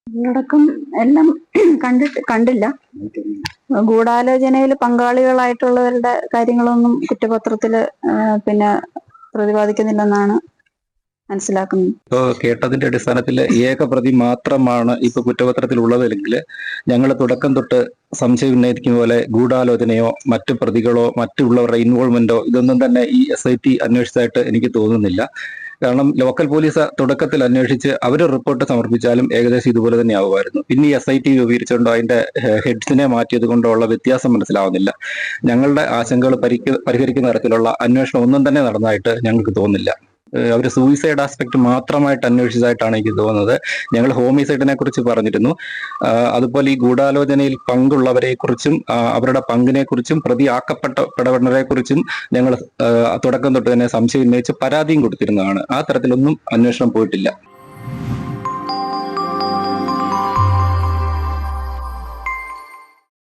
ഉള്ളടക്കം എല്ലാം കണ്ടില്ല. ഗൂഢാലോചനയിൽ പങ്കാളികളായിട്ടുള്ളവരുടെ കാര്യങ്ങളൊന്നും കുറ്റപത്രത്തില് പിന്നെ പ്രതിപാദിക്കുന്നില്ലെന്നാണ് മനസ്സിലാക്കുന്നത്. ഇപ്പോ കേട്ടതിന്റെ അടിസ്ഥാനത്തിൽ ഏക പ്രതി മാത്രമാണ് ഇപ്പൊ കുറ്റപത്രത്തിൽ ഉള്ളതെങ്കിൽ ഞങ്ങൾ തുടക്കം തൊട്ട് സംശയം ഉന്നയിക്കുന്ന പോലെ ഗൂഢാലോചനയോ മറ്റു പ്രതികളോ മറ്റുള്ളവരുടെ ഇൻവോൾവ്മെന്റോ ഇതൊന്നും തന്നെ ഈ SIT അന്വേഷിച്ചതായിട്ട് എനിക്ക് തോന്നുന്നില്ല. കാരണം ലോക്കൽ പോലീസ് തുടക്കത്തിൽ അന്വേഷിച്ച് അവർ റിപ്പോർട്ട് സമർപ്പിച്ചാലും ഏകദേശം ഇതുപോലെ തന്നെ ആവുമായിരുന്നു. പിന്നെ ഈ SIT രൂപീകരിച്ചുകൊണ്ടോ അതിന്റെ ഹെഡ്സിനെ മാറ്റിയത് കൊണ്ടോ ഉള്ള വ്യത്യാസം മനസ്സിലാവുന്നില്ല. ഞങ്ങളുടെ ആശങ്കകൾ പരിഹരിക്കുന്ന തരത്തിലുള്ള അന്വേഷണം ഒന്നും തന്നെ നടന്നതായിട്ട് ഞങ്ങൾക്ക് തോന്നുന്നില്ല. അവർ സൂയിസൈഡ് ആസ്പെക്ട് മാത്രമായിട്ട് അന്വേഷിച്ചതായിട്ടാണ് എനിക്ക് തോന്നുന്നത്. ഞങ്ങൾ ഹോമിസൈഡിനെ കുറിച്ച് പറഞ്ഞിരുന്നു. അതുപോലെ ഈ ഗൂഢാലോചനയിൽ പങ്കുള്ളവരെ കുറിച്ചും അവരുടെ പങ്കിനെ കുറിച്ചും പ്രതിയാക്കപ്പെട്ടവരെ കുറിച്ചും ഞങ്ങൾ തുടക്കം തൊട്ട് തന്നെ സംശയം ഉന്നയിച്ച് പരാതിയും കൊടുത്തിരുന്നതാണ്. ആ തരത്തിലൊന്നും അന്വേഷണം പോയിട്ടില്ല.